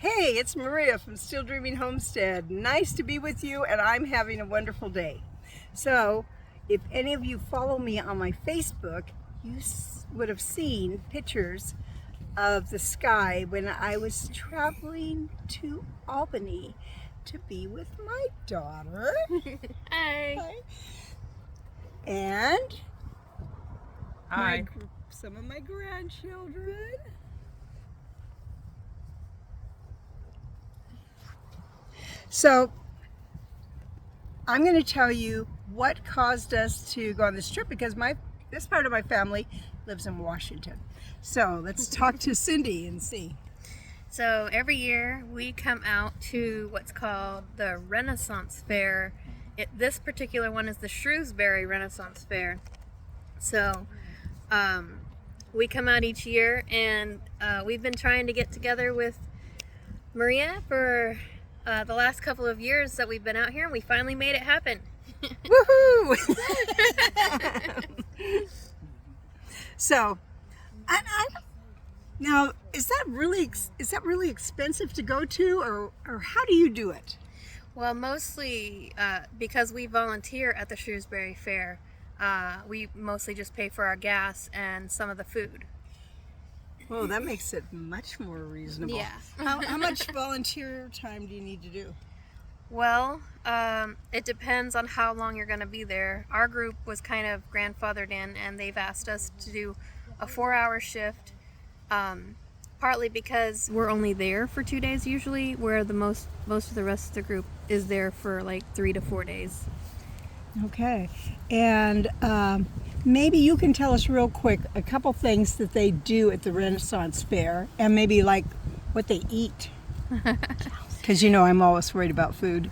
Hey, it's Maria from Still Dreaming Homestead. Nice to be with you, and I'm having a wonderful day. So, if any of you follow me on my Facebook, you would have seen pictures of the sky when I was traveling to Albany to be with my daughter. Hi. Hi. And Hi. some of my grandchildren. So, I'm going to tell you what caused us to go on this trip because this part of my family lives in Washington. So, let's talk to Cindy and see. So every year we come out to what's called the Renaissance Fair. This particular one is the Shrewsbury Renaissance Fair. So we come out each year, and we've been trying to get together with Maria for the last couple of years that we've been out here, and we finally made it happen. Woohoo! So, now is that really expensive to go to, or how do you do it? Well, mostly because we volunteer at the Shrewsbury Fair, we mostly just pay for our gas and some of the food. Well, that makes it much more reasonable. Yeah. How much volunteer time do you need to do? Well, it depends on how long you're going to be there. Our group was kind of grandfathered in, and they've asked us to do a 4-hour shift, partly because we're only there for 2 days usually, where the most of the rest of the group is there for like 3 to 4 days. Okay, and maybe you can tell us real quick a couple things that they do at the Renaissance Fair, and maybe like what they eat. Because I'm always worried about food.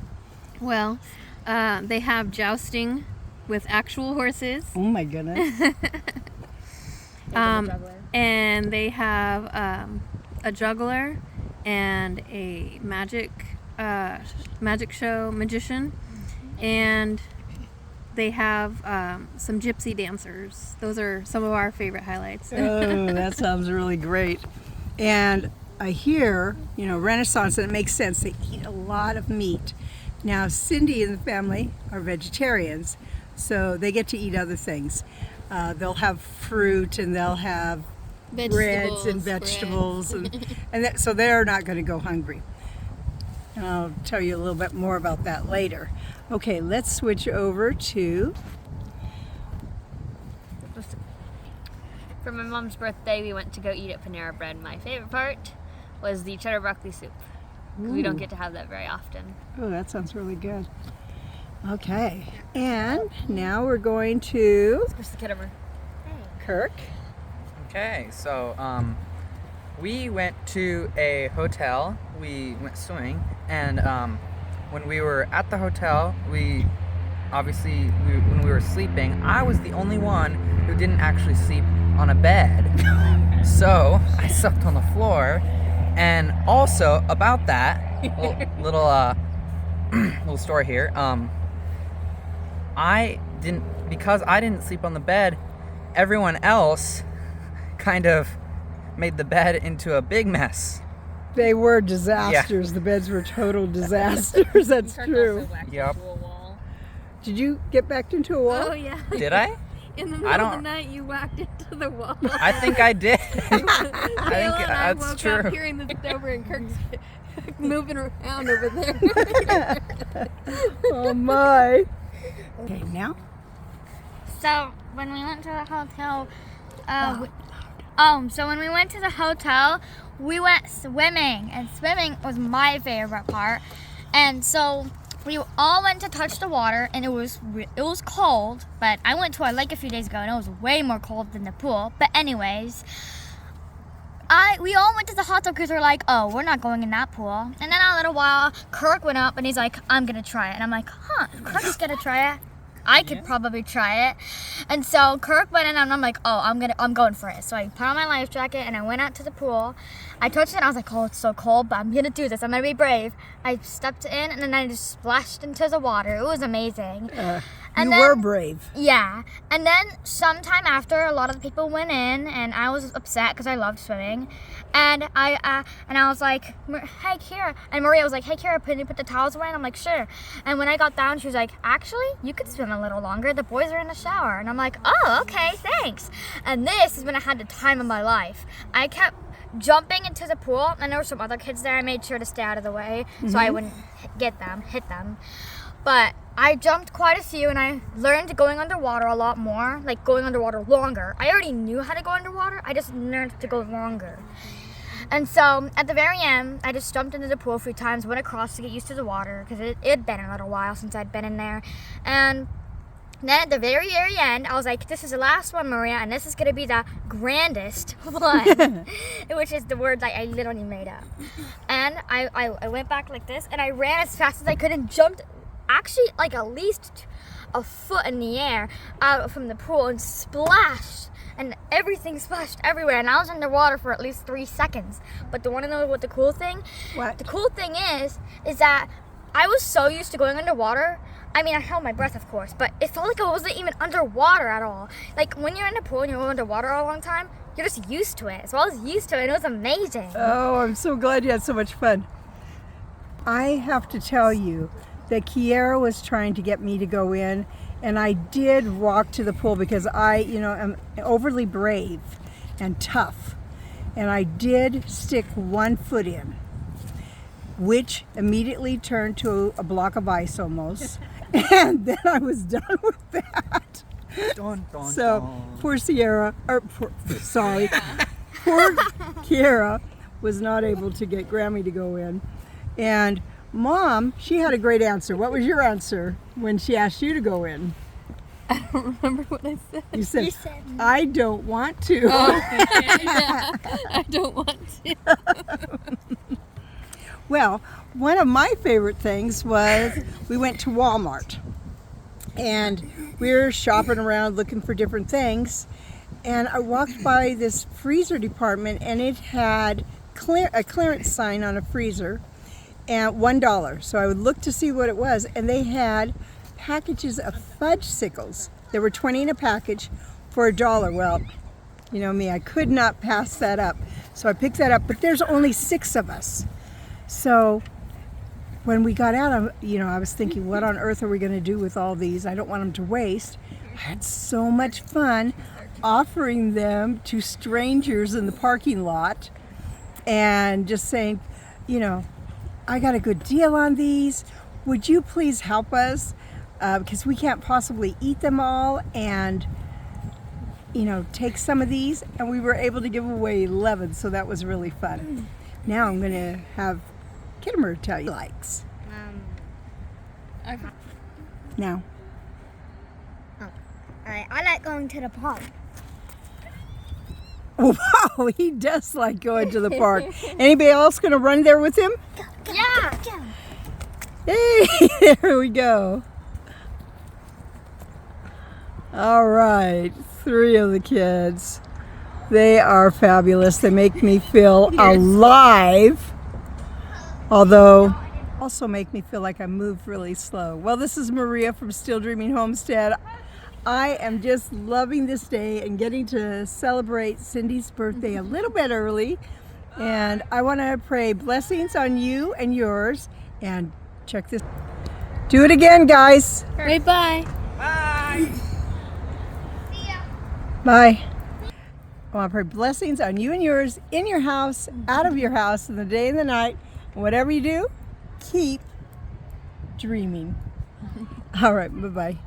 Well, they have jousting with actual horses. Oh my goodness. And they have a juggler and a magic show magician, and they have some gypsy dancers. Those are some of our favorite highlights. Oh, that sounds really great. And I hear, Renaissance, and it makes sense, they eat a lot of meat. Now, Cindy and the family are vegetarians, so they get to eat other things. They'll have fruit, and they'll have breads and vegetables, so they're not going to go hungry. And I'll tell you a little bit more about that later. Okay, let's switch over to... For my mom's birthday, we went to go eat at Panera Bread. My favorite part was the cheddar broccoli soup. We don't get to have that very often. Oh, that sounds really good. Okay, and now we're going to Kirk. Okay, so we went to a hotel. We went swimming, and when we were at the hotel, when we were sleeping, I was the only one who didn't actually sleep on a bed. So I slept on the floor. And also about that little story here. Because I didn't sleep on the bed, everyone else kind of made the bed into a big mess. They were disasters. Yeah. The beds were total disasters. That's true. Yep. Did you get backed into a wall? Oh yeah. Did I? In the middle of the night, you whacked into the wall. I think I did. I woke true. up hearing this over, and Kirk's moving around over there. Oh my. Okay, now? So when we went to the hotel, so when we went to the hotel, we went swimming, and swimming was my favorite part. And so we all went to touch the water, and it was cold, but I went to a lake a few days ago, and it was way more cold than the pool. But anyways, we all went to the hot tub because we're like, oh, we're not going in that pool. And then a little while, Kirk went up, and he's like, I'm gonna try it. And I'm like, Kirk's gonna try it. I could probably try it. And so Kirk went in, and I'm like, oh, I'm going for it. So I put on my life jacket, and I went out to the pool. I touched it and I was like, oh, it's so cold, but I'm gonna do this. I'm gonna be brave. I stepped in and then I just splashed into the water. It was amazing. You were brave. Yeah. And then sometime after, a lot of the people went in, and I was upset because I loved swimming. And I was like, hey, Kira. And Maria was like, hey, Kira, can you put the towels away? And I'm like, sure. And when I got down, she was like, actually, you could swim a little longer. The boys are in the shower. And I'm like, oh, okay, thanks. And this is when I had the time of my life. I kept jumping into the pool, and there were some other kids there. I made sure to stay out of the way so I wouldn't hit them. But I jumped quite a few, and I learned going underwater a lot more, like going underwater longer. I already knew how to go underwater, I just learned to go longer. And so at the very end, I just jumped into the pool a few times, went across to get used to the water, because it had been a little while since I'd been in there. And then at the very, very end, I was like, this is the last one, Maria, and this is going to be the grandest one, which is the word that I literally made up. And I went back like this, and I ran as fast as I could and jumped actually like at least a foot in the air out from the pool and splashed, and everything splashed everywhere, and I was in the water for at least 3 seconds. But the one to know what the cool thing? What? The cool thing is that I was so used to going underwater. I mean, I held my breath, of course, but it felt like I wasn't even underwater at all. Like when you're in a pool and you're underwater a long time, you're just used to it. So I was used to it, and it was amazing. Oh, I'm so glad you had so much fun. I have to tell you that Kiara was trying to get me to go in, and I did walk to the pool because I, am overly brave and tough. And I did stick one foot in, which immediately turned to a block of ice almost. And then I was done with that. Poor Kiara was not able to get Grammy to go in. And Mom, she had a great answer. What was your answer when she asked you to go in? I don't remember what I said. You said, I don't want to. Yeah, I don't want to. Well, one of my favorite things was we went to Walmart. And we were shopping around looking for different things. And I walked by this freezer department, and it had a clearance sign on a freezer. And $1. So I would look to see what it was, and they had packages of fudgesicles. There were 20 in a package for $1. Well, you know me, I could not pass that up. So I picked that up, but there's only 6 of us. So when we got out, I was thinking, what on earth are we going to do with all these? I don't want them to waste. I had so much fun offering them to strangers in the parking lot and just saying, I got a good deal on these. Would you please help us? Because we can't possibly eat them all, and take some of these. And we were able to give away 11, so that was really fun. Now I'm going to have Kittimer tell you likes. Now. I like going to the park. Wow, he does like going to the park. Anybody else going to run there with him? Yeah. Hey, there we go. All right, 3 of the kids. They are fabulous. They make me feel alive. Although, also make me feel like I move really slow. Well, this is Maria from Still Dreaming Homestead. I am just loving this day and getting to celebrate Cindy's birthday a little bit early. And I want to pray blessings on you and yours. And check this. Do it again, guys. Okay, bye. Bye. Bye. I want to pray blessings on you and yours, in your house, out of your house, in the day and the night. Whatever you do, keep dreaming. All right, bye-bye.